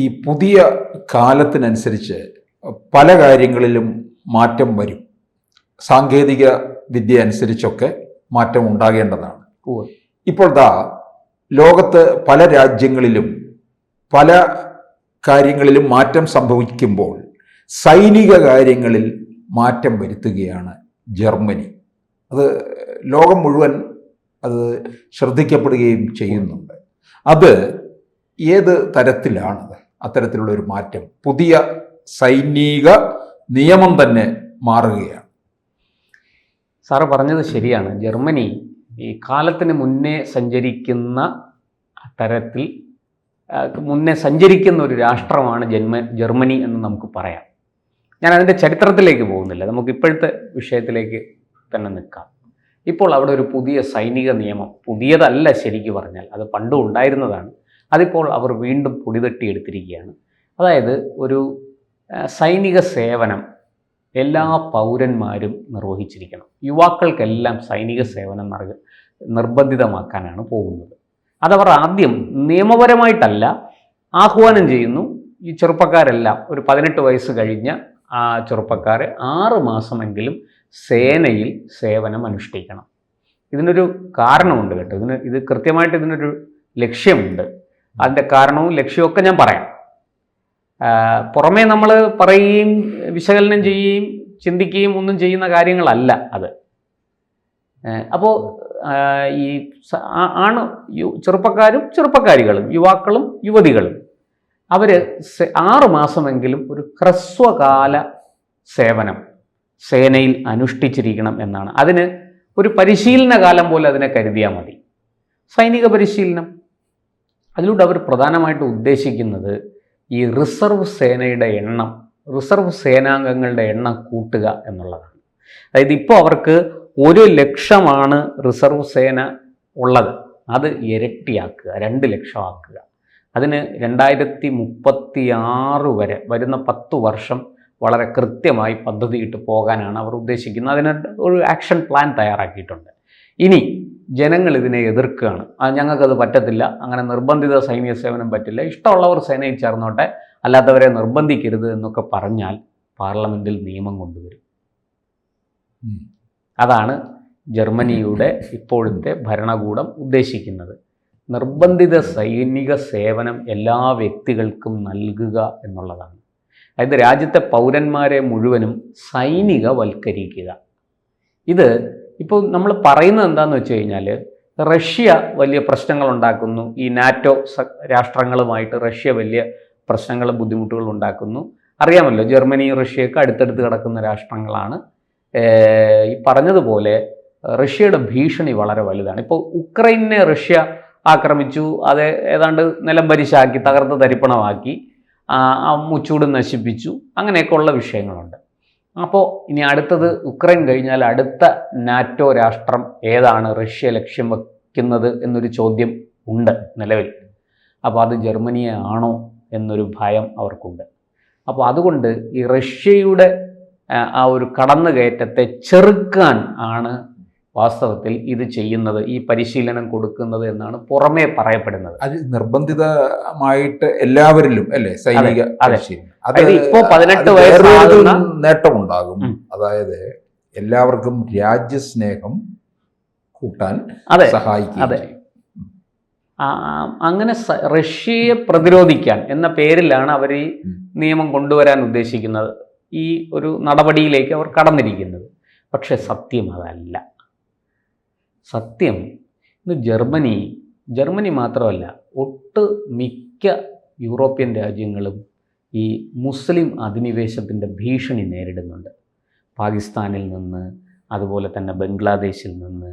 ഈ പുതിയ കാലത്തിനനുസരിച്ച് പല കാര്യങ്ങളിലും മാറ്റം വരും. സാങ്കേതിക വിദ്യ അനുസരിച്ചൊക്കെ മാറ്റം ഉണ്ടാകേണ്ടതാണ്. ഇപ്പോൾ ലോകത്ത് പല രാജ്യങ്ങളിലും പല കാര്യങ്ങളിലും മാറ്റം സംഭവിക്കുമ്പോൾ സൈനിക കാര്യങ്ങളിൽ മാറ്റം വരുത്തുകയാണ് ജർമ്മനി. അത് ലോകം മുഴുവൻ അത് ശ്രദ്ധിക്കപ്പെടുകയും ചെയ്യുന്നുണ്ട്. അത് ഏത് തരത്തിലാണത്? അത്തരത്തിലുള്ള ഒരു മാറ്റം, പുതിയ സൈനിക നിയമം തന്നെ മാറുകയാണ്. സാറ് പറഞ്ഞത് ശരിയാണ്. ജർമ്മനി ഈ കാലത്തിന് മുന്നേ സഞ്ചരിക്കുന്ന തരത്തിൽ മുന്നേ സഞ്ചരിക്കുന്ന ഒരു രാഷ്ട്രമാണ് ജർമ്മനി എന്ന് നമുക്ക് പറയാം. ഞാൻ അതിൻ്റെ ചരിത്രത്തിലേക്ക് പോകുന്നില്ല, നമുക്ക് ഇപ്പോഴത്തെ വിഷയത്തിലേക്ക് തന്നെ നിൽക്കാം. ഇപ്പോൾ അവിടെ ഒരു പുതിയ സൈനിക നിയമം, പുതിയതല്ല ശരിക്കും പറഞ്ഞാൽ, അത് പണ്ടും ഉണ്ടായിരുന്നതാണ്. അതിപ്പോൾ അവർ വീണ്ടും പൊടിതട്ടിയെടുത്തിരിക്കുകയാണ്. അതായത് ഒരു സൈനിക സേവനം എല്ലാ പൗരന്മാരും നിർവഹിച്ചിരിക്കണം. യുവാക്കൾക്കെല്ലാം സൈനിക സേവനം നിർബന്ധിതമാക്കാനാണ് പോകുന്നത്. അതവർ ആദ്യം നിയമപരമായിട്ടല്ല ആഹ്വാനം ചെയ്യുന്നു. ഈ ചെറുപ്പക്കാരെല്ലാം ഒരു 18 വയസ്സ് കഴിഞ്ഞ ആ ചെറുപ്പക്കാർ 6 മാസമെങ്കിലും സേനയിൽ സേവനം അനുഷ്ഠിക്കണം. ഇതിനൊരു കാരണമുണ്ട് കേട്ടോ. ഇത് കൃത്യമായിട്ട് ഇതിനൊരു ലക്ഷ്യമുണ്ട്. അതിൻ്റെ കാരണവും ലക്ഷ്യമൊക്കെ ഞാൻ പറയാം. പുറമേ നമ്മൾ പറയുകയും വിശകലനം ചെയ്യുകയും ചിന്തിക്കുകയും ഒന്നും ചെയ്യുന്ന കാര്യങ്ങളല്ല അത്. അപ്പോൾ ഈ ചെറുപ്പക്കാരും ചെറുപ്പക്കാരികളും യുവാക്കളും യുവതികളും അവർ 6 മാസമെങ്കിലും ഒരു ഹ്രസ്വകാല സേവനം സേനയിൽ അനുഷ്ഠിച്ചിരിക്കണം എന്നാണ്. അതിന് ഒരു പരിശീലന കാലം പോലെ അതിനെ കരുതിയാൽ മതി. സൈനിക പരിശീലനം. അതിലൂടെ അവർ പ്രധാനമായിട്ട് ഉദ്ദേശിക്കുന്നത് ഈ റിസർവ് സേനയുടെ എണ്ണം, റിസർവ് സേനാംഗങ്ങളുടെ എണ്ണം കൂട്ടുക എന്നുള്ളതാണ്. അതായത് ഇപ്പോൾ അവർക്ക് 1,00,000 റിസർവ് സേന ഉള്ളത്, അത് ഇരട്ടിയാക്കുക, 2,00,000 ആക്കുക. അതിന് 2036 വരെ വരുന്ന 10 വർഷം വളരെ കൃത്യമായി പദ്ധതിയിട്ട് പോകാനാണ് അവർ ഉദ്ദേശിക്കുന്നത്. അതിന് ഒരു ആക്ഷൻ പ്ലാൻ തയ്യാറാക്കിയിട്ടുണ്ട്. ഇനി ജനങ്ങൾ ഇതിനെ എതിർക്കുകയാണ്. ഞങ്ങൾക്കത് പറ്റത്തില്ല, അങ്ങനെ നിർബന്ധിത സൈനിക സേവനം പറ്റില്ല, ഇഷ്ടമുള്ളവർ സേനയിൽ ചേർന്നോട്ടെ, അല്ലാത്തവരെ നിർബന്ധിക്കരുത് എന്നൊക്കെ പറഞ്ഞാൽ പാർലമെൻറ്റിൽ നിയമം കൊണ്ടുവരും. അതാണ് ജർമ്മനിയുടെ ഇപ്പോഴത്തെ ഭരണകൂടം ഉദ്ദേശിക്കുന്നത്. നിർബന്ധിത സൈനിക സേവനം എല്ലാ വ്യക്തികൾക്കും നൽകുക എന്നുള്ളതാണ്. അതായത് രാജ്യത്തെ പൗരന്മാരെ മുഴുവനും സൈനികവൽക്കരിക്കുക. ഇത് ഇപ്പോൾ നമ്മൾ പറയുന്നത് എന്താണെന്ന് വെച്ച് കഴിഞ്ഞാൽ, റഷ്യ വലിയ പ്രശ്നങ്ങൾ ഉണ്ടാക്കുന്നു. ഈ നാറ്റോ രാഷ്ട്രങ്ങളുമായിട്ട് റഷ്യ വലിയ പ്രശ്നങ്ങളും ബുദ്ധിമുട്ടുകളും ഉണ്ടാക്കുന്നു. അറിയാമല്ലോ, ജർമ്മനിയും റഷ്യയൊക്കെ അടുത്തടുത്ത് കിടക്കുന്ന രാഷ്ട്രങ്ങളാണ്. ഈ പറഞ്ഞതുപോലെ റഷ്യയുടെ ഭീഷണി വളരെ വലുതാണ്. ഇപ്പോൾ ഉക്രൈനെ റഷ്യ ആക്രമിച്ചു, അത് ഏതാണ്ട് നിലംപരിശാക്കി, തകർത്ത് തരിപ്പണമാക്കി, മുച്ചൂട് നശിപ്പിച്ചു, അങ്ങനെയൊക്കെയുള്ള വിഷയങ്ങളുണ്ട്. അപ്പോൾ ഇനി അടുത്തത് ഉക്രൈൻ കഴിഞ്ഞാൽ അടുത്ത നാറ്റോ രാഷ്ട്രം ഏതാണ് റഷ്യ ലക്ഷ്യം വയ്ക്കുന്നത് എന്നൊരു ചോദ്യം ഉണ്ട് നിലവിൽ. അപ്പോൾ അത് ജർമ്മനിയെ ആണോ എന്നൊരു ഭയം അവർക്കുണ്ട്. അപ്പോൾ അതുകൊണ്ട് ഈ റഷ്യയുടെ ആ ഒരു കടന്നുകയറ്റത്തെ ചെറുക്കാൻ ആണ് വാസ്തവത്തിൽ ഇത് ചെയ്യുന്നത്, ഈ പരിശീലനം കൊടുക്കുന്നത് എന്നാണ് പുറമേ പറയപ്പെടുന്നത്. അത് നിർബന്ധിതമായിട്ട് എല്ലാവരിലും അല്ലേ സൈനിക പരിശീലനം. അത് ഇപ്പോൾ 18 വയസ്സാകുന്ന നേട്ടമുണ്ടാകും. അതായത് എല്ലാവർക്കും രാജ്യസ്നേഹം കൂട്ടാൻ സഹായിക്കും. അതെ, അങ്ങനെ റഷ്യയെ പ്രതിരോധിക്കാൻ എന്ന പേരിലാണ് അവർ ഈ നിയമം കൊണ്ടുവരാൻ ഉദ്ദേശിക്കുന്നത്. ഈ ഒരു നടപടിയിലേക്ക് അവർ കടന്നിരിക്കുന്നത്. പക്ഷെ സത്യം അതല്ല. സത്യം ഇന്ന് ജർമ്മനി മാത്രമല്ല, മിക്ക യൂറോപ്യൻ രാജ്യങ്ങളും ഈ മുസ്ലിം അധിനിവേശത്തിൻ്റെ ഭീഷണി നേരിടുന്നുണ്ട്. പാകിസ്ഥാനിൽ നിന്ന്, അതുപോലെ തന്നെ ബംഗ്ലാദേശിൽ നിന്ന്,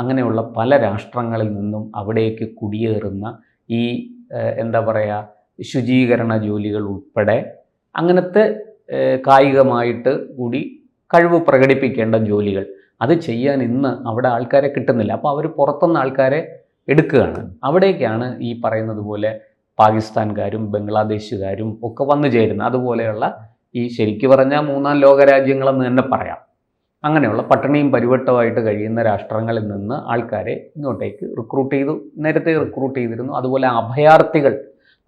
അങ്ങനെയുള്ള പല രാഷ്ട്രങ്ങളിൽ നിന്നും അവിടേക്ക് കുടിയേറുന്ന ഈ എന്താ പറയുക, ശുചീകരണ ജോലികൾ ഉൾപ്പെടെ അങ്ങനത്തെ കായികമായിട്ട് കൂടി കഴിവ് പ്രകടിപ്പിക്കേണ്ട ജോലികൾ, അത് ചെയ്യാൻ ഇന്ന് അവിടെ ആൾക്കാരെ കിട്ടുന്നില്ല. അപ്പോൾ അവർ പുറത്തുനിന്ന് ആൾക്കാരെ എടുക്കുകയാണ്. അവിടേക്കാണ് ഈ പറയുന്നത് പോലെ പാകിസ്ഥാൻകാരും ബംഗ്ലാദേശുകാരും ഒക്കെ വന്നു ചേരുന്നത്. അതുപോലെയുള്ള ഈ ശരിക്കും പറഞ്ഞാൽ 3ാം ലോക രാജ്യങ്ങളെന്ന് തന്നെ പറയാം. അങ്ങനെയുള്ള പട്ടിണിയും പരിവട്ടമായിട്ട് കഴിയുന്ന രാഷ്ട്രങ്ങളിൽ നിന്ന് ആൾക്കാരെ ഇങ്ങോട്ടേക്ക് റിക്രൂട്ട് ചെയ്തു. നേരത്തെ റിക്രൂട്ട് ചെയ്തിരുന്നു. അതുപോലെ അഭയാർത്ഥികൾ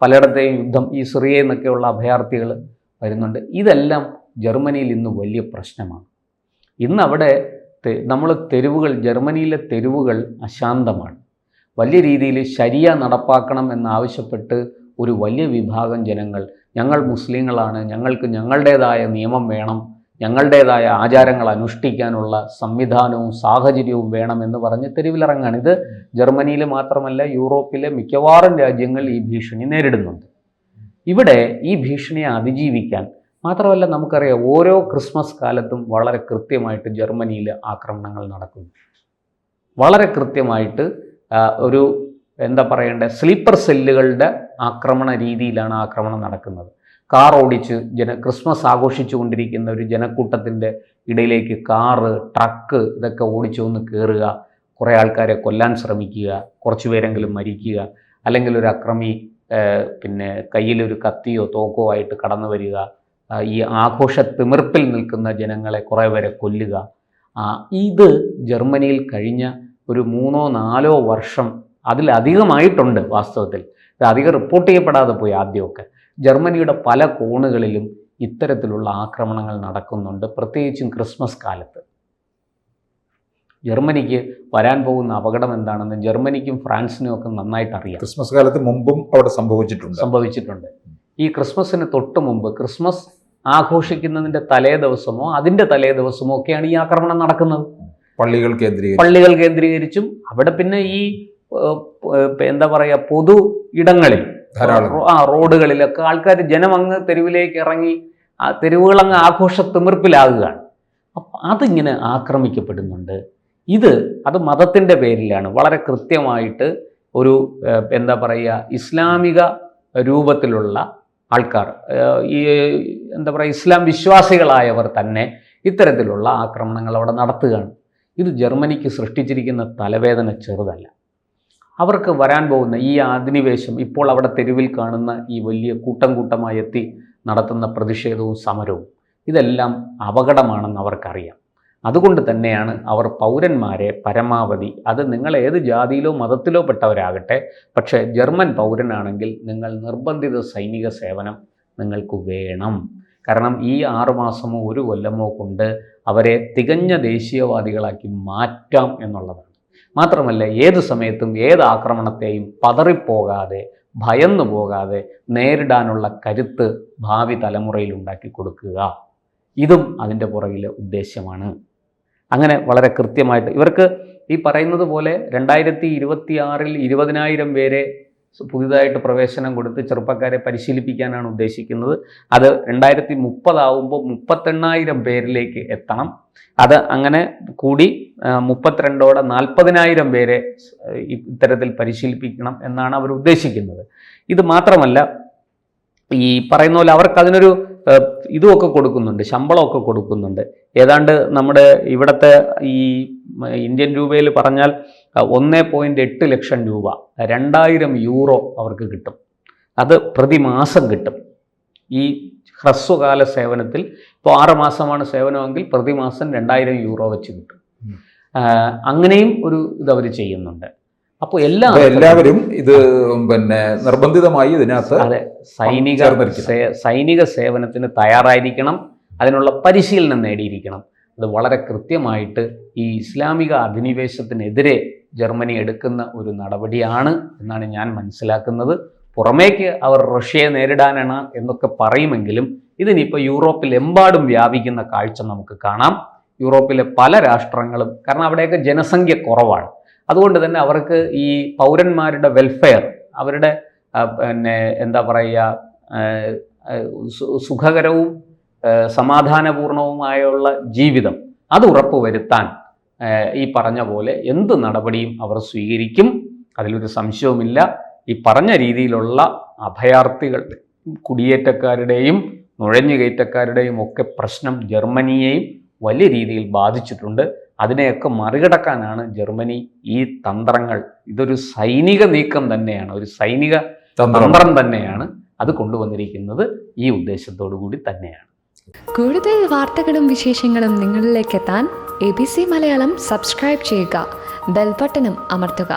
പലയിടത്തെയും യുദ്ധം, ഈ സിറിയയിൽ നിന്നൊക്കെയുള്ള അഭയാർത്ഥികൾ വരുന്നുണ്ട്. ഇതെല്ലാം ജർമ്മനിയിൽ ഇന്ന് വലിയ പ്രശ്നമാണ്. ഇന്ന് അവിടെ നമ്മൾ തെരുവുകൾ, ജർമ്മനിയിലെ തെരുവുകൾ അശാന്തമാണ്. വലിയ രീതിയിൽ ശരിയ നടപ്പാക്കണം എന്നാവശ്യപ്പെട്ട് ഒരു വലിയ വിഭാഗം ജനങ്ങൾ, ഞങ്ങൾ മുസ്ലിങ്ങളാണ്, ഞങ്ങൾക്ക് ഞങ്ങളുടേതായ നിയമം വേണം, ഞങ്ങളുടേതായ ആചാരങ്ങൾ അനുഷ്ഠിക്കാനുള്ള സംവിധാനവും സാഹചര്യവും വേണമെന്ന് പറഞ്ഞ് തെരുവിലിറങ്ങാണ്. ഇത് ജർമ്മനിയിൽ മാത്രമല്ല, യൂറോപ്പിലെ മിക്കവാറും രാജ്യങ്ങൾ ഈ ഭീഷണി നേരിടുന്നുണ്ട്. ഇവിടെ ഈ ഭീഷണിയെ അതിജീവിക്കാൻ മാത്രമല്ല, നമുക്കറിയാം ഓരോ ക്രിസ്മസ് കാലത്തും വളരെ കൃത്യമായിട്ട് ജർമ്മനിയിൽ ആക്രമണങ്ങൾ നടക്കുന്നു. വളരെ കൃത്യമായിട്ട് ഒരു എന്താ പറയേണ്ടത്, സ്ലീപ്പർ സെല്ലുകളുടെ ആക്രമണ രീതിയിലാണ് ആക്രമണം നടക്കുന്നത്. കാർ ഓടിച്ച് ക്രിസ്മസ് ആഘോഷിച്ചു കൊണ്ടിരിക്കുന്ന ഒരു ജനക്കൂട്ടത്തിൻ്റെ ഇടയിലേക്ക് കാറ്, ട്രക്ക് ഇതൊക്കെ ഓടിച്ചു വന്ന് കയറുക, കുറേ ആൾക്കാരെ കൊല്ലാൻ ശ്രമിക്കുക, കുറച്ച് പേരെങ്കിലും മരിക്കുക, അല്ലെങ്കിൽ ഒരു അക്രമി പിന്നെ കയ്യിലൊരു കത്തിയോ തോക്കോ ആയിട്ട് കടന്നു വരിക, ഈ ആഘോഷ തിമിർപ്പിൽ നിൽക്കുന്ന ജനങ്ങളെ കുറേ പേരെ കൊല്ലുക. ഇത് ജർമ്മനിയിൽ കഴിഞ്ഞ ഒരു 3-4 വർഷം അതിലധികമായിട്ടുണ്ട്. വാസ്തവത്തിൽ ഇത് അധികം റിപ്പോർട്ട് ചെയ്യപ്പെടാതെ പോയി. ആദ്യമൊക്കെ ജർമ്മനിയുടെ പല കോണുകളിലും ഇത്തരത്തിലുള്ള ആക്രമണങ്ങൾ നടക്കുന്നുണ്ട്, പ്രത്യേകിച്ചും ക്രിസ്മസ് കാലത്ത്. ജർമ്മനിക്ക് വരാൻ പോകുന്ന അപകടം എന്താണെന്ന് ജർമ്മനിക്കും ഫ്രാൻസിനും ഒക്കെ നന്നായിട്ട് അറിയാം. ക്രിസ്മസ് കാലത്ത് മുമ്പും അവിടെ സംഭവിച്ചിട്ടുണ്ട്. ഈ ക്രിസ്മസിന് തൊട്ട് മുമ്പ്, ക്രിസ്മസ് ആഘോഷിക്കുന്നതിൻ്റെ തലേ ദിവസമോ അതിൻ്റെ തലേ ദിവസമോ ഒക്കെയാണ് ഈ ആക്രമണം നടക്കുന്നത്. പള്ളികൾ കേന്ദ്രീകരിച്ചും അവിടെ പിന്നെ ഈ എന്താ പറയുക, പൊതു ഇടങ്ങളിൽ, റോഡുകളിലൊക്കെ ആൾക്കാർ, ജനം അങ്ങ് തെരുവിലേക്ക് ഇറങ്ങി ആ തെരുവുകളങ്ങ് ആഘോഷ തിമിർപ്പിലാകുകയാണ്. അപ്പം അതിങ്ങനെ ആക്രമിക്കപ്പെടുന്നുണ്ട്. അത് മതത്തിൻ്റെ പേരിലാണ്. വളരെ കൃത്യമായിട്ട് ഒരു എന്താ പറയുക, ഇസ്ലാമിക രൂപത്തിലുള്ള ആൾക്കാർ, ഈ എന്താ പറയുക, ഇസ്ലാം വിശ്വാസികളായവർ തന്നെ ഇത്തരത്തിലുള്ള ആക്രമണങ്ങൾ അവിടെ നടത്തുകയാണ്. ഇത് ജർമ്മനിക്ക് സൃഷ്ടിച്ചിരിക്കുന്ന തലവേദന ചെറുതല്ല. അവർക്ക് വരാൻ പോകുന്ന ഈ അധിനിവേശം, ഇപ്പോൾ അവിടെ തെരുവിൽ കാണുന്ന ഈ വലിയ കൂട്ടമായി എത്തി നടത്തുന്ന പ്രതിഷേധവും സമരവും, ഇതെല്ലാം അപകടമാണെന്ന് അവർക്കറിയാം. അതുകൊണ്ട് തന്നെയാണ് അവർ പൗരന്മാരെ പരമാവധി, അത് നിങ്ങൾ ഏത് ജാതിയിലോ മതത്തിലോ പെട്ടവരാകട്ടെ, പക്ഷേ ജർമ്മൻ പൗരനാണെങ്കിൽ നിങ്ങൾ നിർബന്ധിത സൈനിക സേവനം നിങ്ങൾക്ക് വേണം. കാരണം ഈ 6 മാസമോ 1 കൊല്ലമോ കൊണ്ട് അവരെ തികഞ്ഞ ദേശീയവാദികളാക്കി മാറ്റാം എന്നുള്ളതാണ്. മാത്രമല്ല, ഏത് സമയത്തും ഏത് ആക്രമണത്തെയും പതറിപ്പോകാതെ, ഭയന്നു പോകാതെ നേരിടാനുള്ള കരുത്ത് ഭാവി തലമുറയിൽ ഉണ്ടാക്കി കൊടുക്കുക, ഇതും അതിൻ്റെ പുറകിലെ ഉദ്ദേശ്യമാണ്. അങ്ങനെ വളരെ കൃത്യമായിട്ട് ഇവർക്ക് ഈ പറയുന്നത് പോലെ 2026 20,000 പേരെ പുതിയതായിട്ട് പ്രവേശനം കൊടുത്ത് ചെറുപ്പക്കാരെ പരിശീലിപ്പിക്കാനാണ് ഉദ്ദേശിക്കുന്നത്. അത് 2030 ആവുമ്പോൾ 38,000 പേരിലേക്ക് എത്തണം. അത് അങ്ങനെ കൂടി 32ഓടെ 40,000 പേരെ ഇത്തരത്തിൽ പരിശീലിപ്പിക്കണം എന്നാണ് അവർ ഉദ്ദേശിക്കുന്നത്. ഇത് മാത്രമല്ല, ഈ പറയുന്ന പോലെ അവർക്ക് അതിനൊരു ഇതുമൊക്കെ കൊടുക്കുന്നുണ്ട്, ശമ്പളമൊക്കെ കൊടുക്കുന്നുണ്ട്. ഏതാണ്ട് നമ്മുടെ ഇവിടുത്തെ ഈ ഇന്ത്യൻ രൂപയിൽ പറഞ്ഞാൽ 1.8 ലക്ഷം രൂപ, 2,000 യൂറോ അവർക്ക് കിട്ടും. അത് പ്രതിമാസം കിട്ടും. ഈ ഹ്രസ്വകാല സേവനത്തിൽ ഇപ്പോൾ 6 മാസമാണ് സേവനമെങ്കിൽ പ്രതിമാസം 2,000 യൂറോ വെച്ച് കിട്ടും. അങ്ങനെയും ഒരു ഇതവർ ചെയ്യുന്നുണ്ട്. അപ്പോൾ എല്ലാവരും ഇത് പിന്നെ നിർബന്ധിതമായി ഇതിനകത്ത് അതെ സൈനിക സേവനത്തിന് തയ്യാറായിരിക്കണം, അതിനുള്ള പരിശീലനം നേടിയിരിക്കണം. അത് വളരെ കൃത്യമായിട്ട് ഈ ഇസ്ലാമിക അധിനിവേശത്തിനെതിരെ ജർമ്മനി എടുക്കുന്ന ഒരു നടപടിയാണ് എന്നാണ് ഞാൻ മനസ്സിലാക്കുന്നത്. പുറമേക്ക് അവർ റഷ്യയെ നേരിടാനാണ് എന്നൊക്കെ പറയുമെങ്കിലും ഇതിനിപ്പോൾ യൂറോപ്പിലെമ്പാടും വ്യാപിക്കുന്ന കാഴ്ച നമുക്ക് കാണാം. യൂറോപ്പിലെ പല രാഷ്ട്രങ്ങളും, കാരണം അവിടെയൊക്കെ ജനസംഖ്യ കുറവാണ്, അതുകൊണ്ട് തന്നെ അവർക്ക് ഈ പൗരന്മാരുടെ വെൽഫെയർ, അവരുടെ പിന്നെ എന്താ പറയുക, സുഖകരവും സമാധാനപൂർണവുമായുള്ള ജീവിതം അത് ഉറപ്പുവരുത്താൻ ഈ പറഞ്ഞ പോലെ എന്ത് നടപടിയും അവർ സ്വീകരിക്കും, അതിലൊരു സംശയവുമില്ല. ഈ പറഞ്ഞ രീതിയിലുള്ള അഭയാർത്ഥികൾ, കുടിയേറ്റക്കാരുടെയും നുഴഞ്ഞുകയറ്റക്കാരുടെയും ഒക്കെ പ്രശ്നം ജർമ്മനിയെയും വലിയ രീതിയിൽ ബാധിച്ചിട്ടുണ്ട്. അതിനെയൊക്കെ മറികടക്കാനാണ് ജർമ്മനി ഈ തന്ത്രങ്ങൾ, ഇതൊരു സൈനിക നീക്കം തന്നെയാണ്, ഒരു സൈനിക തന്ത്രം തന്നെയാണ് അത് കൊണ്ടുവന്നിരിക്കുന്നത്. ഈ ഉദ്ദേശത്തോടു കൂടി തന്നെയാണ്. കൂടുതൽ വാർത്തകളും വിശേഷങ്ങളും നിങ്ങളിലേക്ക് എത്താൻ ABC മലയാളം സബ്സ്ക്രൈബ് ചെയ്യുക, ബെൽ ബട്ടണും അമർത്തുക.